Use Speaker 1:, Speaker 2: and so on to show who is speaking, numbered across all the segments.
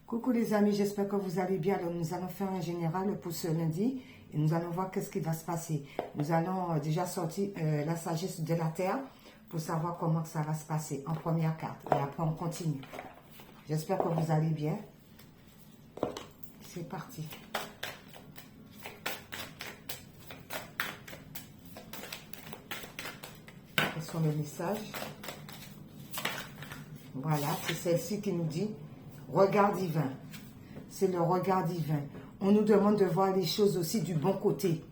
Speaker 1: Coucou les amis, j'espère que vous allez bien. Alors nous allons faire un général pour ce lundi et nous allons voir qu'est-ce qui va se passer. Nous allons déjà sortir la sagesse de la terre pour savoir comment ça va se passer en première carte. Et après on continue. J'espère que vous allez bien. C'est parti. Quels sont les messages? Voilà, c'est celle-ci qui nous dit regard divin. C'est le regard divin. On nous demande de voir les choses aussi du bon côté.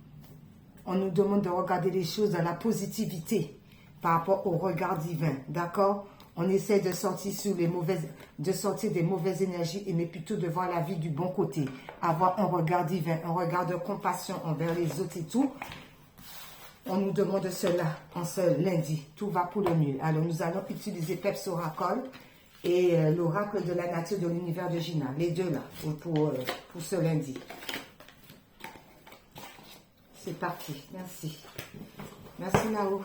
Speaker 1: On nous demande de regarder les choses dans la positivité par rapport au regard divin. D'accord? On essaie de sortir des mauvaises énergies, mais plutôt de voir la vie du bon côté. Avoir un regard divin, un regard de compassion envers les autres et tout. On nous demande cela en ce lundi. Tout va pour le mieux. Alors, nous allons utiliser Peps Oracle et l'oracle de la nature de l'univers de Gina. Les deux là, pour ce lundi. C'est parti. Merci. Merci Nao.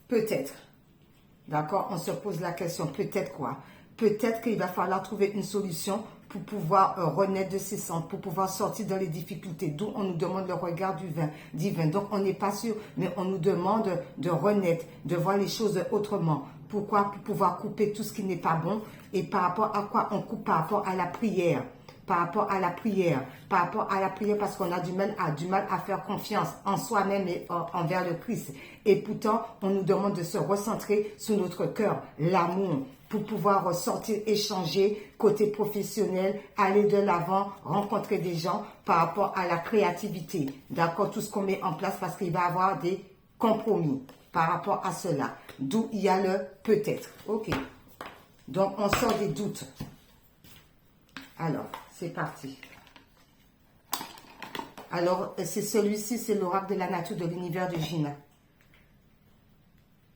Speaker 1: Peut-être. D'accord? On se pose la question. Peut-être quoi? Peut-être qu'il va falloir trouver une solution pour pouvoir renaître de ses cendres, pour pouvoir sortir dans les difficultés. D'où on nous demande le regard divin. Donc, on n'est pas sûr, mais on nous demande de renaître, de voir les choses autrement. Pourquoi? Pour pouvoir couper tout ce qui n'est pas bon. Et par rapport à quoi on coupe? Par rapport à la prière. Par rapport à la prière, parce qu'on a du mal à faire confiance en soi-même et envers le Christ. Et pourtant, on nous demande de se recentrer sur notre cœur, l'amour, pour pouvoir sortir, échanger, côté professionnel, aller de l'avant, rencontrer des gens par rapport à la créativité. D'accord, tout ce qu'on met en place parce qu'il va y avoir des compromis par rapport à cela. D'où il y a le peut-être. Ok. Donc, on sort des doutes. Alors, c'est parti. Alors, c'est celui-ci, c'est l'oracle de la nature de l'univers de Gina.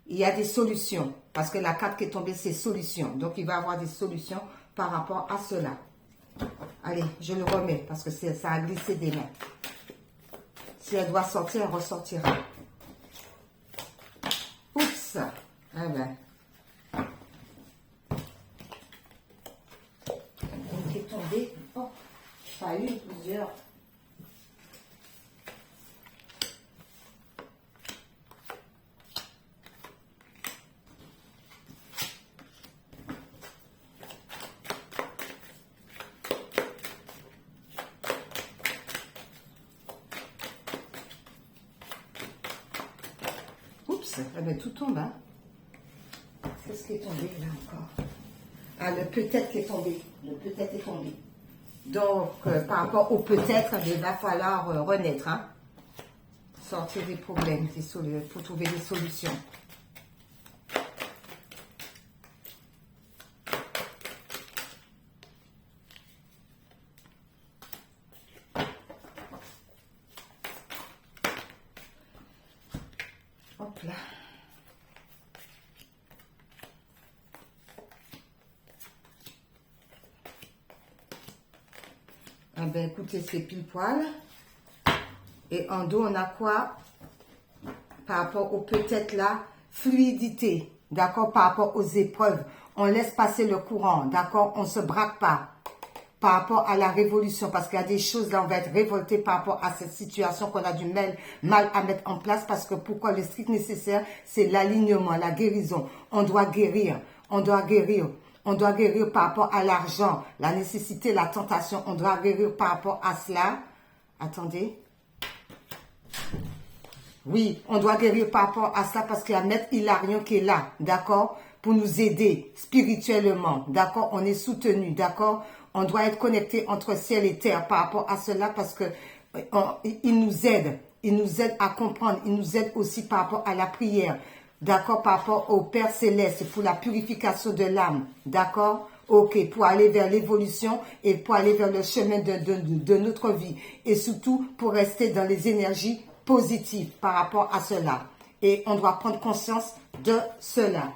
Speaker 1: Il y a des solutions, parce que la carte qui est tombée, c'est solution. Donc, il va y avoir des solutions par rapport à cela. Allez, je le remets, parce que ça a glissé des mains. Si elle doit sortir, elle ressortira. Oups! Ah ben. Qui est tombée. Oh, pas une, plusieurs. Oups, eh bien, tout tombe, hein. Qu'est-ce qui est tombé là encore? Ah, le peut-être qui est tombé. Le peut-être est tombé. Donc, par rapport au peut-être, il va falloir renaître, hein? Sortir des problèmes pour trouver des solutions. Hop là. Eh bien, écoutez, c'est pile poil. Et en dos, on a quoi? Par rapport au peut-être là, fluidité. D'accord? Par rapport aux épreuves. On laisse passer le courant. D'accord? On ne se braque pas. par rapport à la révolution, parce qu'il y a des choses là, on va être révolté par rapport à cette situation qu'on a du mal à mettre en place, parce que pourquoi le strict nécessaire, c'est l'alignement, la guérison. On doit guérir, on doit guérir. On doit guérir par rapport à l'argent, la nécessité, la tentation. On doit guérir par rapport à cela. Attendez. Oui, on doit guérir par rapport à ça parce qu'il y a Maître Hilarion qui est là, d'accord, pour nous aider spirituellement, d'accord, on est soutenu, d'accord, on doit être connecté entre ciel et terre par rapport à cela parce que il nous aide à comprendre, il nous aide aussi par rapport à la prière, d'accord, par rapport au Père Céleste pour la purification de l'âme, d'accord. Ok, pour aller vers l'évolution et pour aller vers le chemin de notre vie et surtout pour rester dans les énergies positive par rapport à cela. Et on doit prendre conscience de cela.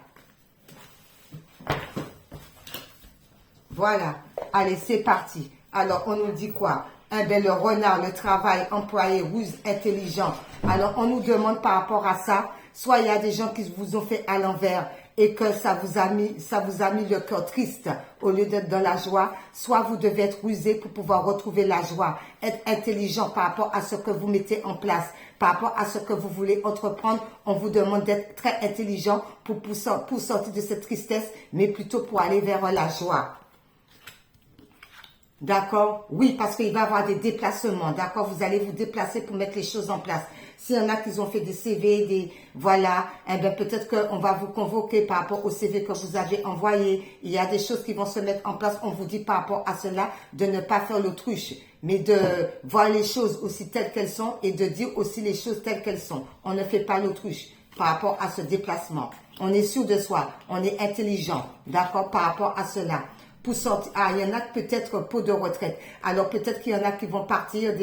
Speaker 1: Voilà. Allez, c'est parti. Alors, on nous dit quoi? Eh bien, le renard, le travail, employé, ruse, intelligent. Alors, on nous demande par rapport à ça, soit il y a des gens qui vous ont fait à l'envers et que ça vous a mis le cœur triste au lieu d'être dans la joie, soit vous devez être rusé pour pouvoir retrouver la joie, être intelligent par rapport à ce que vous mettez en place, par rapport à ce que vous voulez entreprendre. On vous demande d'être très intelligent pour sortir de cette tristesse, mais plutôt pour aller vers la joie. D'accord? Oui, parce qu'il va y avoir des déplacements. D'accord? Vous allez vous déplacer pour mettre les choses en place. S'il y en a qui ont fait des CV, voilà, eh bien peut-être qu'on va vous convoquer par rapport au CV que vous avez envoyé. Il y a des choses qui vont se mettre en place. On vous dit par rapport à cela de ne pas faire l'autruche, mais de voir les choses aussi telles qu'elles sont et de dire aussi les choses telles qu'elles sont. On ne fait pas l'autruche par rapport à ce déplacement. On est sûr de soi, on est intelligent, d'accord, par rapport à cela. Pour sortir, il y en a peut-être pour de retraite. Alors peut-être qu'il y en a qui vont partir,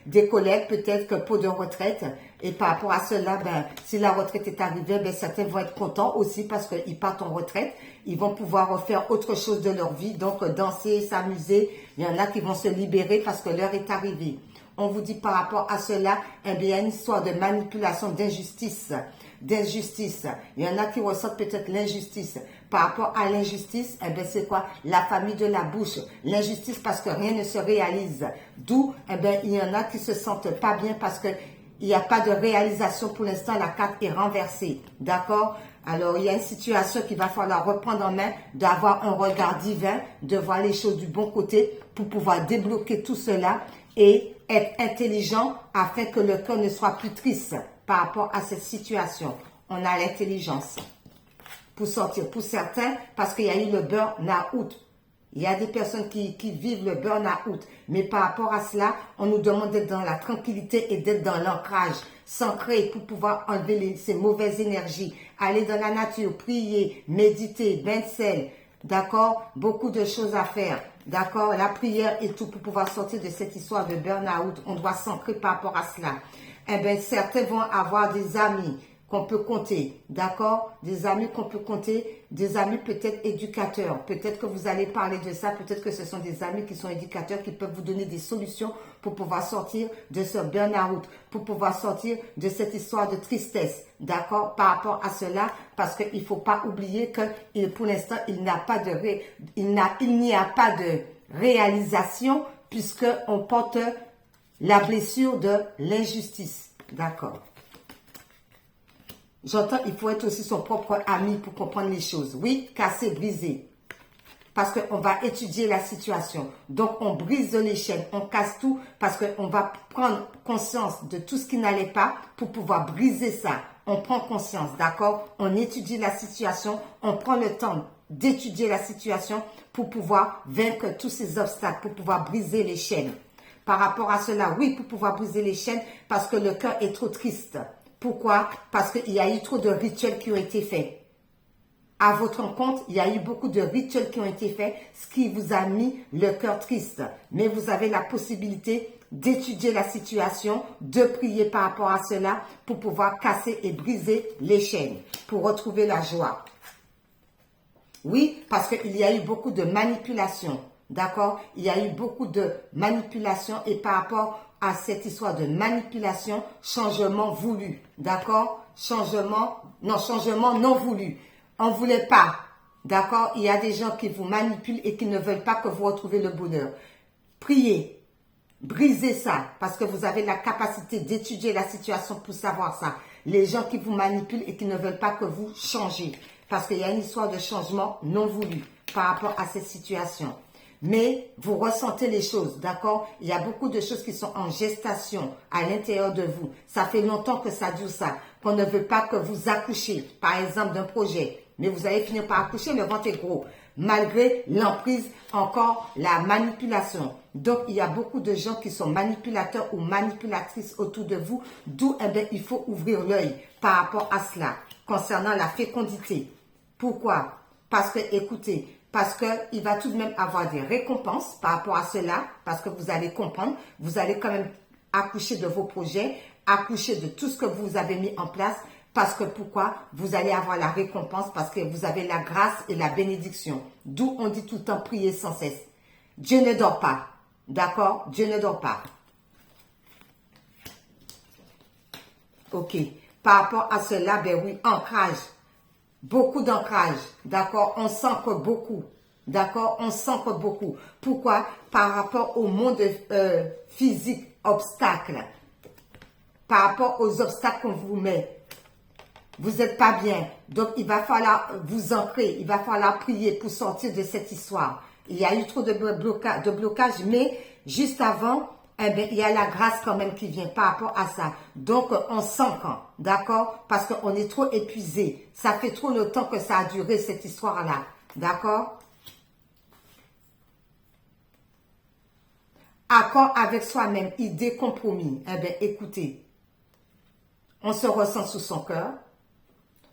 Speaker 1: des collègues peut-être que pour de retraite. Et par rapport à cela, ben, si la retraite est arrivée, ben, certains vont être contents aussi parce qu'ils partent en retraite. Ils vont pouvoir faire autre chose de leur vie, donc danser, s'amuser. Il y en a qui vont se libérer parce que l'heure est arrivée. On vous dit par rapport à cela, eh bien, il y a une histoire de manipulation, d'injustice. Il y en a qui ressentent peut-être l'injustice. Par rapport à l'injustice, eh bien, c'est quoi? La famille de la bouche. L'injustice parce que rien ne se réalise. D'où, eh bien, il y en a qui se sentent pas bien parce que il n'y a pas de réalisation pour l'instant. La carte est renversée. D'accord? Alors, il y a une situation qu'il va falloir reprendre en main, d'avoir un regard divin, de voir les choses du bon côté pour pouvoir débloquer tout cela et être intelligent afin que le cœur ne soit plus triste par rapport à cette situation. On a l'intelligence pour sortir. Pour certains, parce qu'il y a eu le burn-out. Il y a des personnes qui vivent le burn-out. Mais par rapport à cela, on nous demande d'être dans la tranquillité et d'être dans l'ancrage, s'ancrer pour pouvoir enlever ces mauvaises énergies. Aller dans la nature, prier, méditer, bain de sel. D'accord? Beaucoup de choses à faire. D'accord? La prière et tout pour pouvoir sortir de cette histoire de burn-out. On doit s'ancrer par rapport à cela. Eh bien, certains vont avoir des amis qu'on peut compter, d'accord? Des amis qu'on peut compter, des amis peut-être éducateurs. Peut-être que vous allez parler de ça, peut-être que ce sont des amis qui sont éducateurs qui peuvent vous donner des solutions pour pouvoir sortir de ce burn-out, pour pouvoir sortir de cette histoire de tristesse, d'accord? Par rapport à cela, parce qu'il ne faut pas oublier que pour l'instant, il n'y a pas de réalisation puisqu'on porte la blessure de l'injustice, d'accord? J'entends, il faut être aussi son propre ami pour comprendre les choses. Oui, casser, briser. Parce qu'on va étudier la situation. Donc, on brise les chaînes, on casse tout parce qu'on va prendre conscience de tout ce qui n'allait pas pour pouvoir briser ça. On prend conscience, d'accord? On étudie la situation, on prend le temps d'étudier la situation pour pouvoir vaincre tous ces obstacles, pour pouvoir briser les chaînes. Par rapport à cela, oui, pour pouvoir briser les chaînes parce que le cœur est trop triste. Pourquoi? Parce qu'il y a eu trop de rituels qui ont été faits. À votre compte, il y a eu beaucoup de rituels qui ont été faits, ce qui vous a mis le cœur triste. Mais vous avez la possibilité d'étudier la situation, de prier par rapport à cela pour pouvoir casser et briser les chaînes, pour retrouver la joie. Oui, parce qu'il y a eu beaucoup de manipulation. D'accord? Il y a eu beaucoup de manipulation et par rapport à cette histoire de manipulation, changement voulu. D'accord? Changement non voulu. On ne voulait pas. D'accord? Il y a des gens qui vous manipulent et qui ne veulent pas que vous retrouviez le bonheur. priez. Brisez ça, parce que vous avez la capacité d'étudier la situation pour savoir ça. Les gens qui vous manipulent et qui ne veulent pas que vous changiez. Parce qu'il y a une histoire de changement non voulu par rapport à cette situation. Mais vous ressentez les choses, d'accord? Il y a beaucoup de choses qui sont en gestation à l'intérieur de vous. Ça fait longtemps que ça dure ça. Qu'on ne veut pas que vous accouchiez, par exemple, d'un projet. Mais vous allez finir par accoucher, le ventre est gros. Malgré l'emprise, encore la manipulation. Donc, il y a beaucoup de gens qui sont manipulateurs ou manipulatrices autour de vous. D'où, eh bien, il faut ouvrir l'œil par rapport à cela, concernant la fécondité. Pourquoi? Parce que, écoutez, parce qu'il va tout de même avoir des récompenses par rapport à cela, parce que vous allez comprendre, vous allez quand même accoucher de vos projets, accoucher de tout ce que vous avez mis en place, parce que pourquoi? Vous allez avoir la récompense, parce que vous avez la grâce et la bénédiction. D'où on dit tout le temps prier sans cesse. Dieu ne dort pas, d'accord? Dieu ne dort pas. Ok, par rapport à cela, ben oui, ancrage. Beaucoup d'ancrage, d'accord? On sent que beaucoup, d'accord? On sent que beaucoup. Pourquoi? Par rapport au monde physique, obstacle. Par rapport aux obstacles qu'on vous met. Vous n'êtes pas bien. Donc, il va falloir vous ancrer. Il va falloir prier pour sortir de cette histoire. Il y a eu trop de blocage, mais juste avant, eh bien, il y a la grâce quand même qui vient par rapport à ça. Donc, on s'ancre, d'accord? Parce qu'on est trop épuisé. Ça fait trop longtemps que ça a duré, cette histoire-là. D'accord? Accord avec soi-même, idée, compromis. Eh bien, écoutez, on se ressent sous son cœur.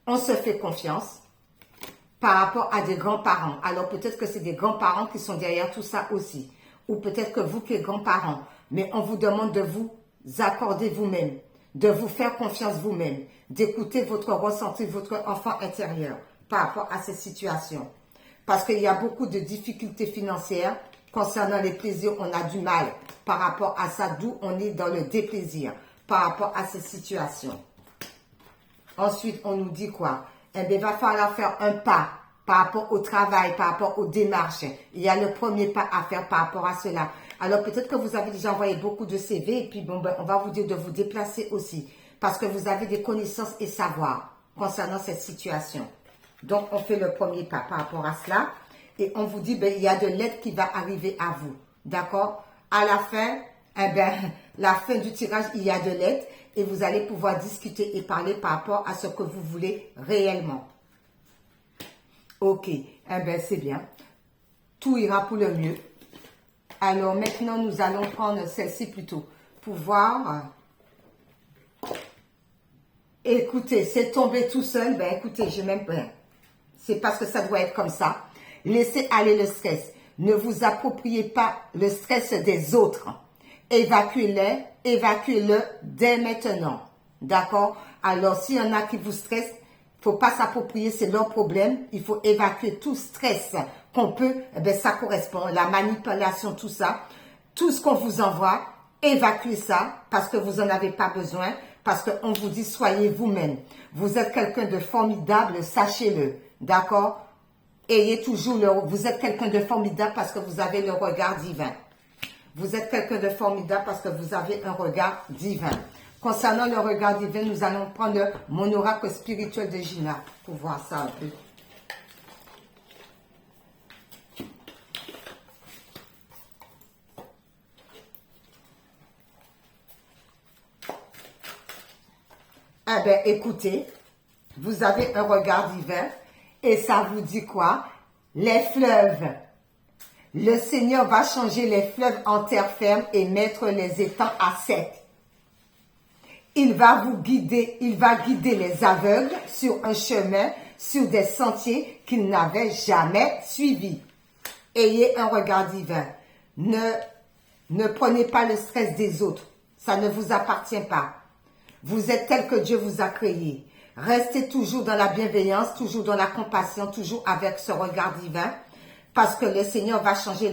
Speaker 1: On se fait confiance par rapport à des grands-parents. Alors, peut-être que c'est des grands-parents qui sont derrière tout ça aussi. Ou peut-être que vous qui êtes grands-parents. Mais on vous demande de vous accorder vous-même, de vous faire confiance vous-même, d'écouter votre ressenti, votre enfant intérieur par rapport à cette situation. Parce qu'il y a beaucoup de difficultés financières concernant les plaisirs. On a du mal par rapport à ça, d'où on est dans le déplaisir par rapport à cette situation. Ensuite, on nous dit quoi? Eh bien, il va falloir faire un pas par rapport au travail, par rapport aux démarches. Il y a le premier pas à faire par rapport à cela. Alors, peut-être que vous avez déjà envoyé beaucoup de CV et puis, bon, ben, on va vous dire de vous déplacer aussi parce que vous avez des connaissances et savoirs concernant cette situation. Donc, on fait le premier pas par rapport à cela et on vous dit, ben, il y a de l'aide qui va arriver à vous. D'accord? À la fin, eh bien, la fin du tirage, il y a de l'aide. Et vous allez pouvoir discuter et parler par rapport à ce que vous voulez réellement. Ok, eh bien c'est bien. Tout ira pour le mieux. Alors maintenant, nous allons prendre celle-ci plutôt pour voir. Écoutez, c'est tombé tout seul. Ben écoutez, j'ai même pas. C'est parce que ça doit être comme ça. Laissez aller le stress. Ne vous appropriez pas le stress des autres. Évacuez-le dès maintenant. D'accord? Alors, s'il y en a qui vous stressent, il ne faut pas s'approprier, c'est leur problème. Il faut évacuer tout stress qu'on peut, eh bien, ça correspond, la manipulation, tout ça. Tout ce qu'on vous envoie, évacuez ça parce que vous n'en avez pas besoin, parce qu'on vous dit, soyez vous-même. Vous êtes quelqu'un de formidable, sachez-le. D'accord? Ayez toujours vous êtes quelqu'un de formidable parce que vous avez le regard divin. Vous êtes quelqu'un de formidable parce que vous avez un regard divin. Concernant le regard divin, nous allons prendre mon oracle spirituel de Gina pour voir ça un peu. Eh bien, écoutez, vous avez un regard divin et ça vous dit quoi? Les fleuves. Le Seigneur va changer les fleuves en terre ferme et mettre les étangs à sec. Il va vous guider, il va guider les aveugles sur un chemin, sur des sentiers qu'ils n'avaient jamais suivis. Ayez un regard divin. Ne prenez pas le stress des autres. Ça ne vous appartient pas. Vous êtes tel que Dieu vous a créé. Restez toujours dans la bienveillance, toujours dans la compassion, toujours avec ce regard divin. Parce que le Seigneur va changer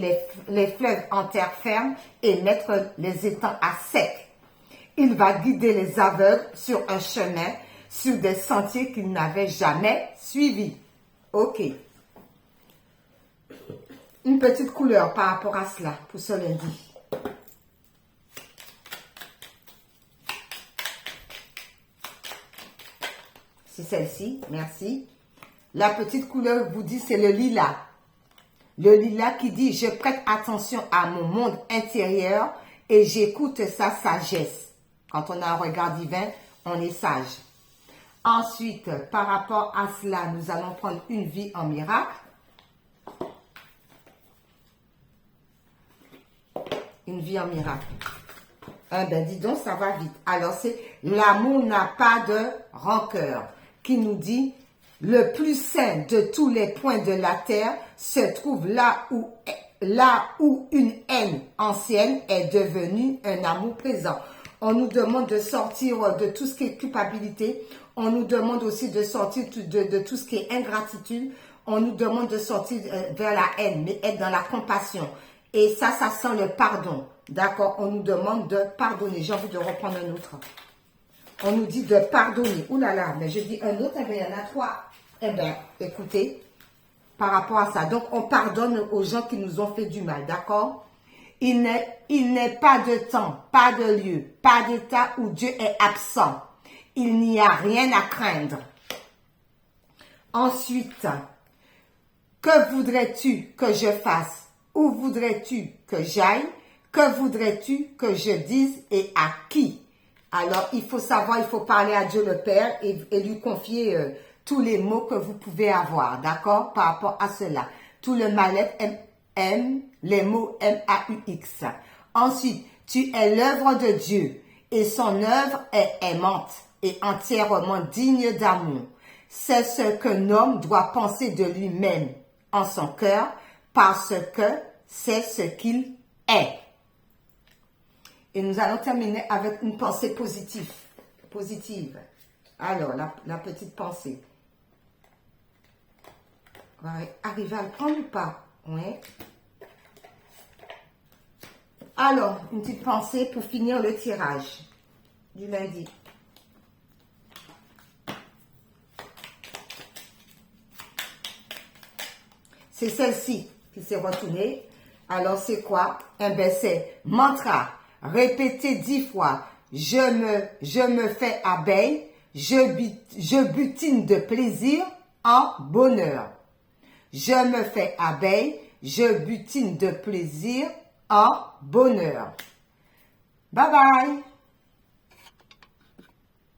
Speaker 1: les fleuves en terre ferme et mettre les étangs à sec. Il va guider les aveugles sur un chemin, sur des sentiers qu'ils n'avaient jamais suivis. Ok. une petite couleur par rapport à cela pour ce lundi. C'est celle-ci, merci. La petite couleur vous dit c'est le lilas. Le lilas qui dit je prête attention à mon monde intérieur et j'écoute sa sagesse. Quand on a un regard divin, on est sage. Ensuite, par rapport à cela, nous allons prendre une vie en miracle. Une vie en miracle. Ben dis donc, ça va vite. Alors, c'est l'amour n'a pas de rancœur, qui nous dit le plus saint de tous les points de la terre se trouve là où une haine ancienne est devenue un amour présent. On nous demande de sortir de tout ce qui est culpabilité. On nous demande aussi de sortir de tout ce qui est ingratitude. On nous demande de sortir vers la haine, mais être dans la compassion. Et ça sent le pardon. D'accord? On nous demande de pardonner. J'ai envie de reprendre un autre. On nous dit de pardonner. Ouh là là, mais je dis un autre, eh bien, il y en a trois. Eh bien, écoutez, par rapport à ça. Donc, on pardonne aux gens qui nous ont fait du mal. D'accord? Il n'est pas de temps, pas de lieu, pas d'état où Dieu est absent. Il n'y a rien à craindre. Ensuite, que voudrais-tu que je fasse? Où voudrais-tu que j'aille? Que voudrais-tu que je dise et à qui? Alors, il faut savoir, il faut parler à Dieu le Père et lui confier tous les mots que vous pouvez avoir, d'accord? Par rapport à cela. Tout le mal-être, les mots M-A-U-X. Ensuite, tu es l'œuvre de Dieu et son œuvre est aimante et entièrement digne d'amour. C'est ce qu'un homme doit penser de lui-même en son cœur parce que c'est ce qu'il est. Et nous allons terminer avec une pensée positive. Alors, la petite pensée. On va arriver à le prendre ou pas? Oui. Alors, une petite pensée pour finir le tirage du lundi. C'est celle-ci qui s'est retournée. Alors, c'est quoi? Eh bien, c'est mantra. Répétez 10 fois. Je me fais abeille. Je butine de plaisir en bonheur. Je me fais abeille. Je butine de plaisir en bonheur. Bye bye.